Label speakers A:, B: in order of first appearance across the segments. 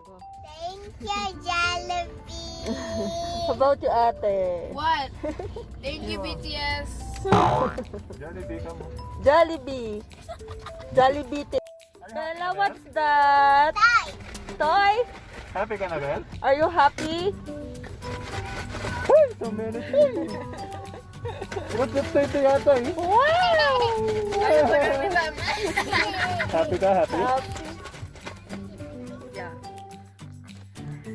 A: Thank you, Jollibee.
B: How about you, ate?
C: What? Thank you, BTS.
D: Jollibee ka mo.
B: Jollibee. Jollibee. Bella, what's that?
A: Bye.
B: Toy?
D: Happy ka na, Bel?
B: Are you happy?
D: So many things. What's that tayo yata eh?
B: Wow!
D: Happy ka, happy?
B: Yeah.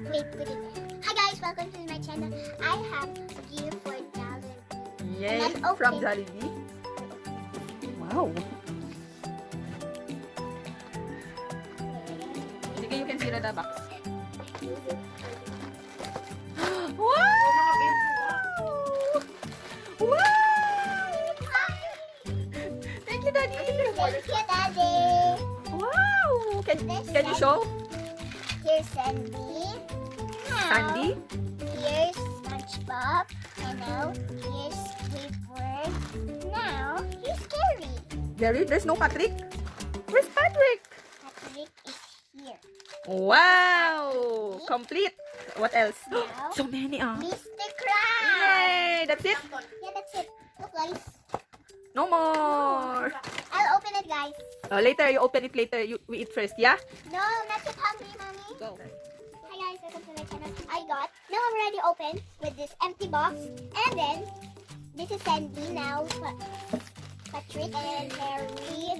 A: Wait, put it there. Hi guys, welcome to my channel. I have a gift for Jollibee.
B: Yay!
A: And I'm
B: From
A: open.
B: Jollibee? Wow! Sige, you can see the box. Wow! Wow! Thank you, Daddy!
A: Thank you, Daddy.
B: Wow! Can you show?
A: Here's Sandy. Now,
B: Sandy?
A: Here's SpongeBob. And now, here's Squidward. Now, here's Gary.
B: Gary, there's no Patrick. Where's Patrick?
A: Patrick is here.
B: Wow! Complete. What else?
A: Now,
B: So many, ah.
A: Mr. Krabs.
B: Yay! That's it?
A: Yeah, that's it. Look, guys.
B: No more.
A: I'll open it, guys.
B: Later, you open it later. We eat first, yeah?
A: No, not yet hungry, Mommy.
B: Go.
A: Hi guys, welcome to my channel. Now I'm already open with this empty box. And then, this is Sandy now. Patrick and Harry.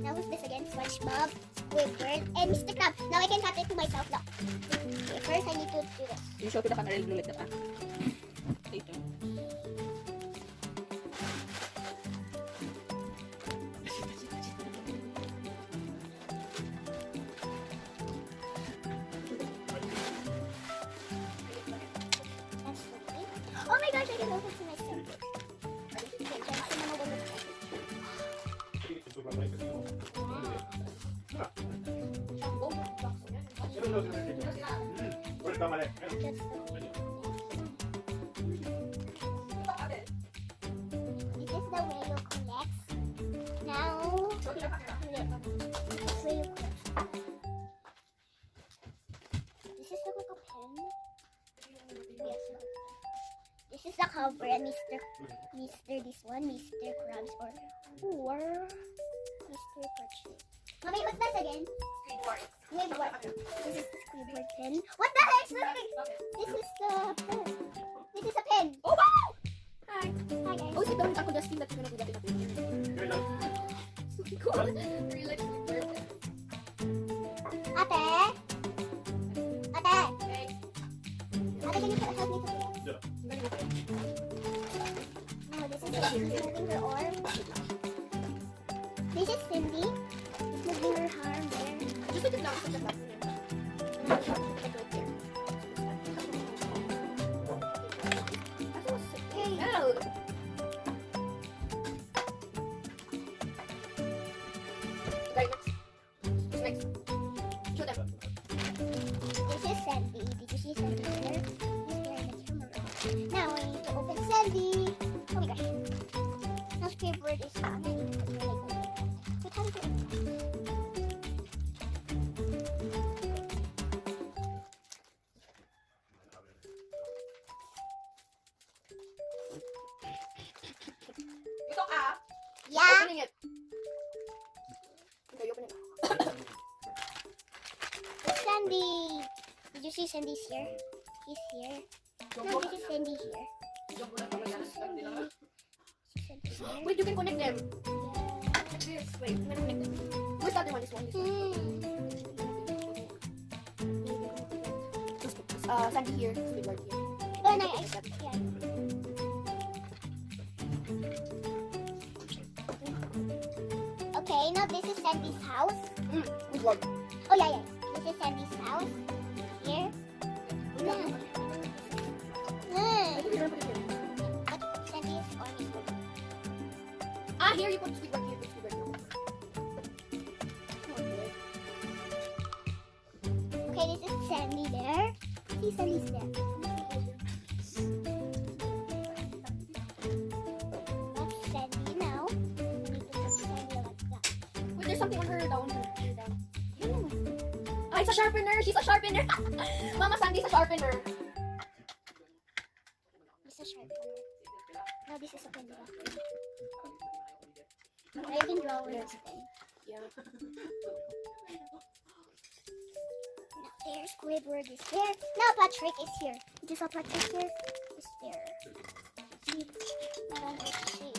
A: Now who's this again? SpongeBob, Squidward, and Mr. Krabs. Now I can cut it to myself now. Okay, first I need to do this.
B: You show to the camera like that, ah. Later.
A: That's okay. Oh my gosh, I can open to myself. This is the way you collect. Now, this way you collect. This is like a pen. Yes. This is the cover and Mr. This one, Mr. Krabs or Mr. Patrick. Mommy, what's that again? Squidward. This is the Squidward pen. What the heck? This is the pen. This is a pen.
B: Oh, wow!
A: Hi guys.
B: Oh, sit down with Uncle Justin. That's gonna do that.
A: Ate? Ate, can you help me to do this? No, this is moving her arm. This is Cindy. She's moving her arm there.
B: Just look at that. Look at that.
A: Hey.
B: Next. Show them.
A: This is Sandy. Did you see Sandy there? He's there in the camera. Now I need to open Sandy. Oh my gosh. Now Squidward is on. I need to put her like that. Wait, how do you open that?
B: Ito ah.
A: Yeah.
B: Opening it. Okay, open it.
A: It's Sandy. Did you see Sandy's here? He's here. No, this is Sandy here. Sandy's here.
B: Wait, you can connect them.
A: Yeah.
B: This. Wait, I'm gonna connect them. Where's the other one? This one. Sandy here. Squidward here.
A: Oh, no, yeah. Okay, now this is Sandy's house.
B: Squidward.
A: Oh, yeah. This is Sandy's house. Here.
B: I think you're gonna put it here.
A: But Sandy's arm is broken.
B: Ah, here you put Squidward here. Put Squidward here.
A: Okay, this is Sandy there. See, Sandy's there. That's Sandy now. We need to put Sandy like that.
B: Wait, there's something on her down here. Down. Ay, sa sharpener! She's a sharpener! Mama Sandy's a sharpener.
A: This is a sharpener. Now this is a pen. I can draw with this pen.
B: Yeah.
A: There, Squidward is here. Now Patrick is here. Did you saw Patrick here? Is there. See? Now let's see.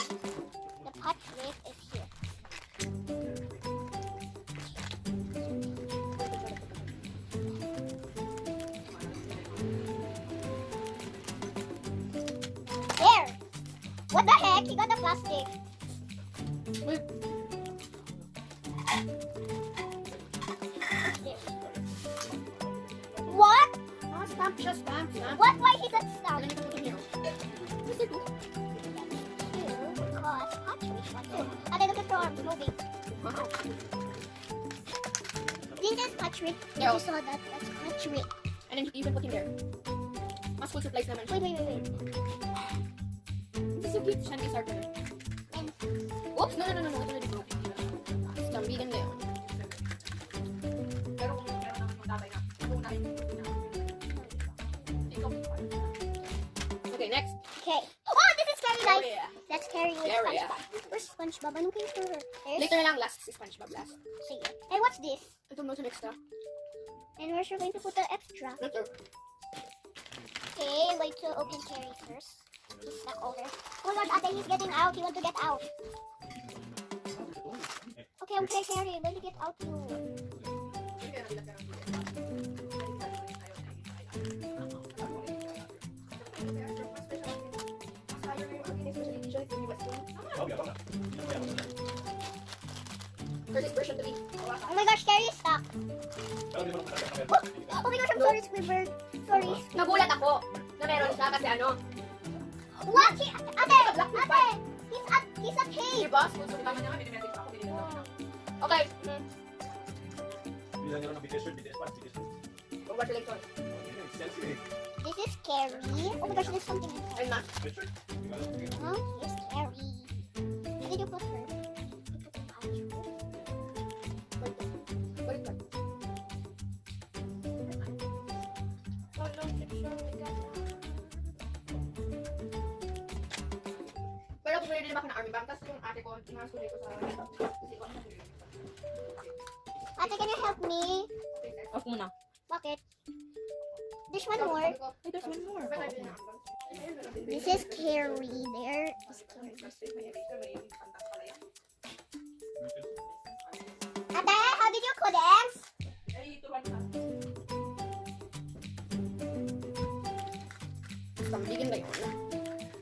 A: The Patrick is here. There! What the heck? He got the plastic.
B: Wait.
A: What?
B: Ah, stamp siya, stamp.
A: What? Why he got stuck?
B: Alam niyo kung here.
A: Because Patrick wants to. And then look at the arms moving.
B: Wow.
A: This is Patrick.
B: Yeah.
A: You saw that? That's Patrick.
B: And then you can put him there. Mas full supplies naman siya.
A: Wait.
B: This is so cute. Shandy sharpener.
A: And
B: Oops! No. Ito na di broke. Stambigan na yun. Okay, next.
A: okay. Oh, this is Carrie Life.
B: Area.
A: That's Carrie with
B: Area.
A: SpongeBob. Where's SpongeBob? Anong came for her? There's.
B: Later na lang, last. Si SpongeBob last.
A: Sige. And what's this?
B: Ito mo sa extra.
A: And where's she going to put the extra?
B: Ito.
A: Okay, wait to open Carrie first. He's stuck over. Oh Lord, Ate, he's getting out. He wants to get out. Okay, Carrie. When you get out, you.
B: First version to be.
A: Oh my gosh, Carrie is stuck. Oh my gosh, I'm sorry, Squidward. Sorry.
B: Nagulat ako na meron siya kasi ano.
A: What? Ate! He's a cave.
B: Diba? Tama niya nga, mini-message ako. Okay. Congratulations.
A: This is Carrie. Oh my gosh, there's something inside.
B: And ma.
A: Huh? Here's Carrie. Where did you put her? You put her Patrick.
B: Balik ka. Pero kung pwede din ako na army bag, tapos yung ate ko, tinasuloy ko sa kasi ko.
A: Ate, can you help me?
B: Off muna.
A: Bakit? There's one more.
B: Hey, there's one more.
A: This is Carrie. There is Carrie. Ate, how did you condense?
B: Pambigin ba yun?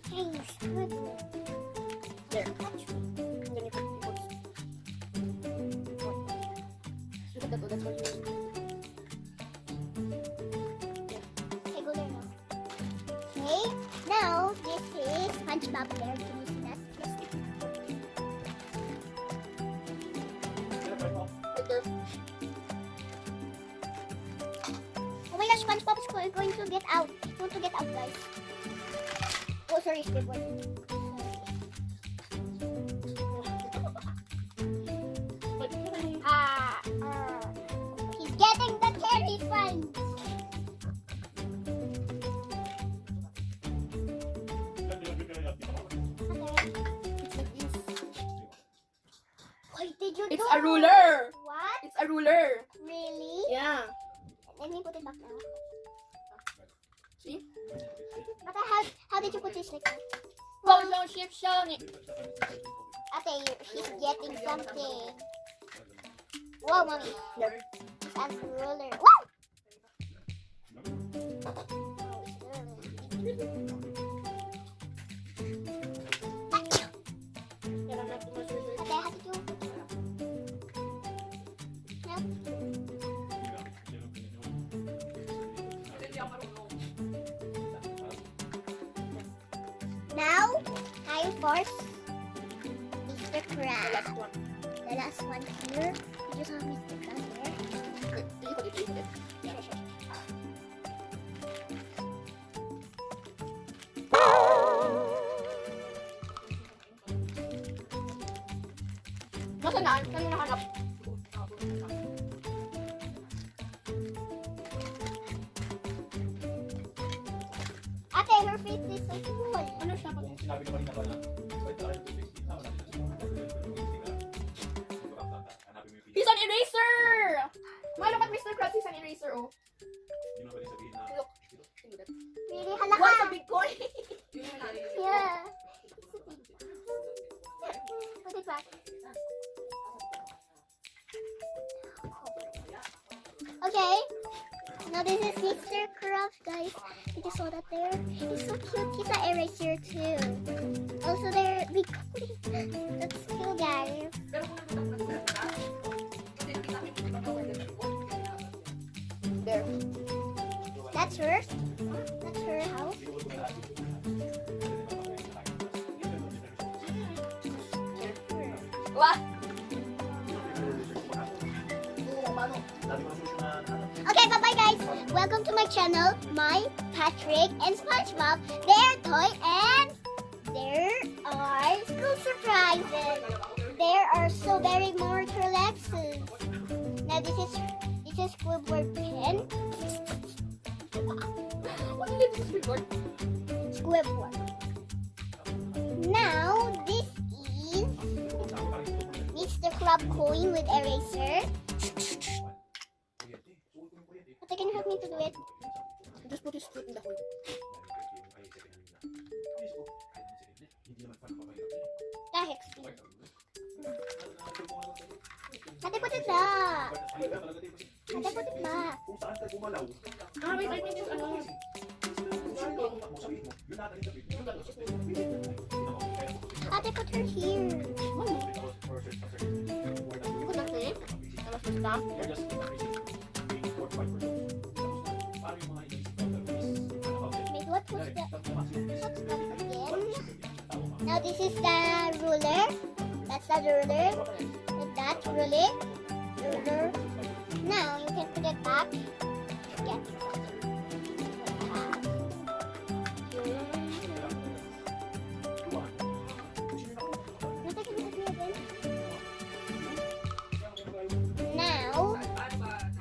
A: Hey, it's good.
B: There.
A: Patrick.
B: And then you put look at that, that's what you need.
A: Okay, go there now. Okay, now this is SpongeBob there. Can you see that? Yes.
B: Right there.
A: Oh my gosh, SpongeBob is going to get out. He's going to get out, guys. Oh, sorry, Squidward. He's getting the Carrie sponge. What did you do?
B: It's a ruler!
A: What?
B: It's a ruler!
A: Really?
B: Yeah.
A: Let me put it back now.
B: See?
A: But how did you put this like that?
B: Polo ship showing it.
A: Ate, she's getting something. Whoa, mommy.
B: There.
A: It's a ruler. Whoa!
B: Yeah, I'm not too much sure.
A: Ate, how did you? Help. Now, time for Mr.
B: The
A: Crab.
B: last one.
A: The last one here. You just have Mr. Crab there.
B: Okay, you put it. Yeah, sure. Nasaan na? Saan mo nahanap?
A: Ate, her face is so small.
B: Ano siya pag...
D: Sinabi ko kanina ba na, wait, tara yung tubig. Tama na.
B: He's an eraser! Ma, look at Mr. Krabs, he's an eraser, oh.
D: Hindi mo pwede sabihin na.
B: Look.
A: Really,
B: Wow, it's a
A: halaka.
B: big boy!
A: Yeah. Put it back. Okay. Now this is Mr. Krabs, guys. You just saw that there. He's so cute. He's an eraser too. Also, they're BIKINI. That's cool, guys.
B: There.
A: That's her. That's her house.
B: What?
A: Okay, bye-bye, guys. Welcome to my channel. My Patrick and SpongeBob. Their toy and there are school surprises. There are so very more Turlexes. Now this is Squidward pen.
B: What did this report?
A: Squidward. Now this is Mr. Crab coin with eraser. Ate, can you help me to do it?
B: Just put his foot in the hole.
A: Dahil. Ate, put it back. Ate, put it back.
D: Kung saan tayo gumalaw.
B: Ah, wait, I think it's ano.
A: Ate, put her here.
B: Put the clip. That was the stamp.
A: Wait, what's that again? Now this is the ruler. That's the ruler. With that ruler. Now you can put it back. Get Now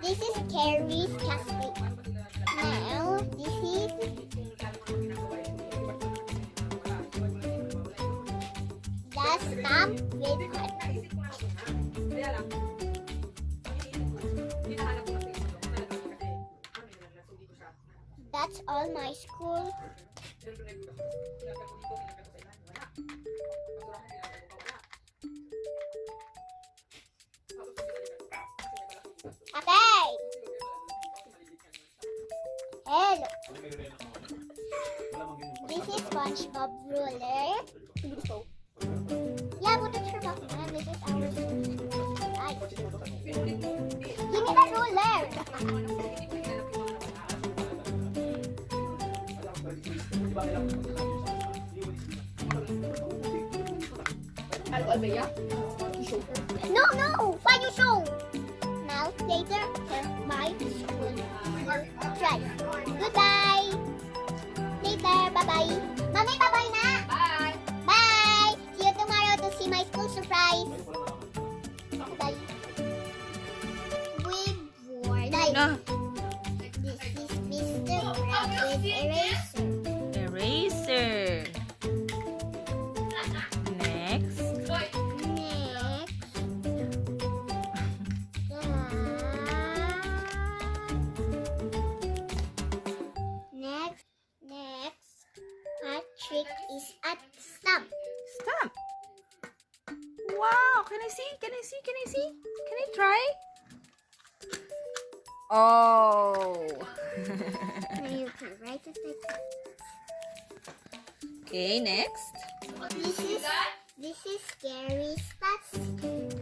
A: this is Carrie's casket. Now this is the stamp with heart. That's all my school. Okay. Hello. This is SpongeBob ruler. Yeah, put the shirt back. And this is our Ay. Give me the ruler. No. Why you show? Now later for my school. Try. Goodbye. Later. Bye-bye. Mommy, bye-bye na.
B: Bye!
A: Bye. See you tomorrow to see my school surprise. Bye. With
C: No.
A: This is Mr. Crab with eraser.
C: Eraser. Next.
A: Next, Patrick is at stump.
C: Stop. Wow. Can I see? Can I see? Can I see? Can I try? Oh.
A: Now you can write it like that.
C: Okay, next.
A: This is Gary's stats.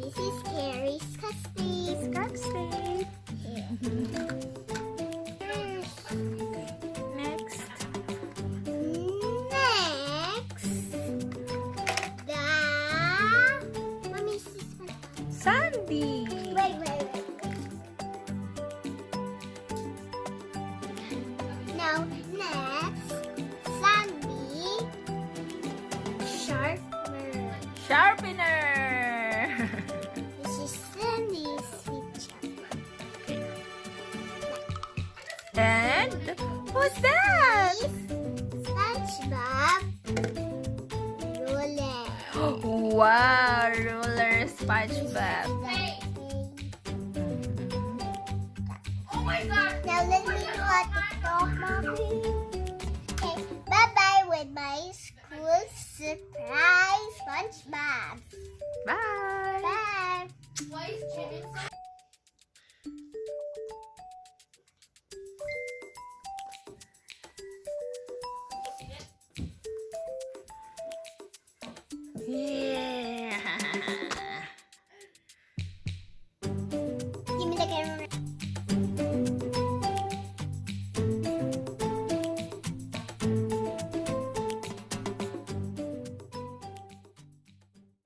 A: This is Gary's custody.
C: Custard. Next.
A: Mommy, this is my
C: Sandy.
A: Wait. Now, next, Sandy,
C: Sharpener.
A: This is Sandy's picture.
C: And what's that?
A: This SpongeBob ruler.
C: Wow, ruler SpongeBob.
B: Oh my God!
A: Now let me do a TikTok, mommy. Okay, bye-bye with my school surprise SpongeBob.
C: Bye.